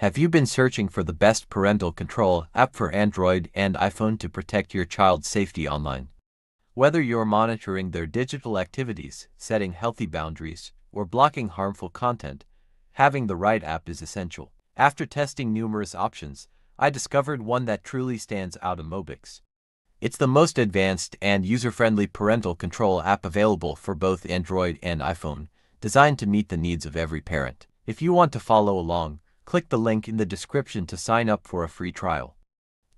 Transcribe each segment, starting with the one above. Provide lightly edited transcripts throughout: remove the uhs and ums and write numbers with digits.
Have you been searching for the best parental control app for Android and iPhone to protect your child's safety online? Whether you're monitoring their digital activities, setting healthy boundaries, or blocking harmful content, having the right app is essential. After testing numerous options, I discovered one that truly stands out: uMobix. It's the most advanced and user-friendly parental control app available for both Android and iPhone, designed to meet the needs of every parent. If you want to follow along, click the link in the description to sign up for a free trial.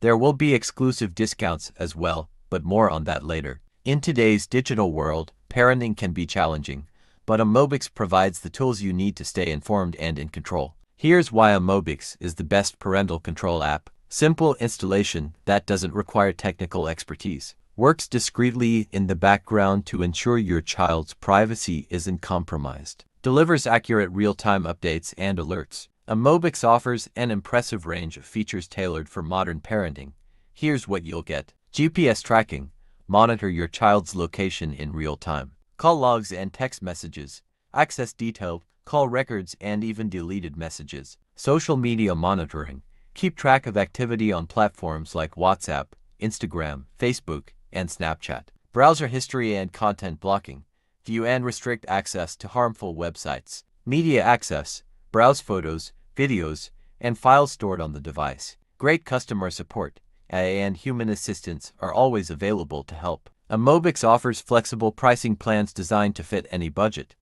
There will be exclusive discounts as well, but more on that later. In today's digital world, parenting can be challenging, but uMobix provides the tools you need to stay informed and in control. Here's why uMobix is the best parental control app. Simple installation that doesn't require technical expertise. Works discreetly in the background to ensure your child's privacy isn't compromised. Delivers accurate real-time updates and alerts. uMobix offers an impressive range of features tailored for modern parenting. Here's what you'll get: GPS tracking. Monitor your child's location in real time. Call logs and text messages. Access detailed call records and even deleted messages. Social media monitoring. Keep track of activity on platforms like WhatsApp, Instagram, Facebook, and Snapchat. Browser history and content blocking. View and restrict access to harmful websites. Media access. Browse photos, videos, and files stored on the device. Great customer support and human assistants are always available to help. uMobix offers flexible pricing plans designed to fit any budget.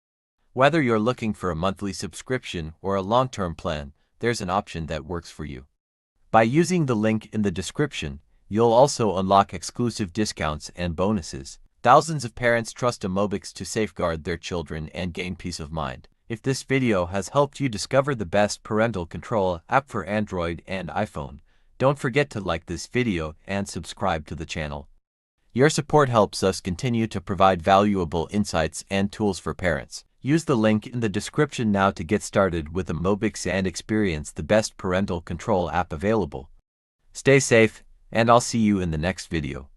Whether you're looking for a monthly subscription or a long-term plan, there's an option that works for you. By using the link in the description, you'll also unlock exclusive discounts and bonuses. Thousands of parents trust uMobix to safeguard their children and gain peace of mind. If this video has helped you discover the best parental control app for Android and iPhone, don't forget to like this video and subscribe to the channel. Your support helps us continue to provide valuable insights and tools for parents. Use the link in the description now to get started with uMobix and experience the best parental control app available. Stay safe, and I'll see you in the next video.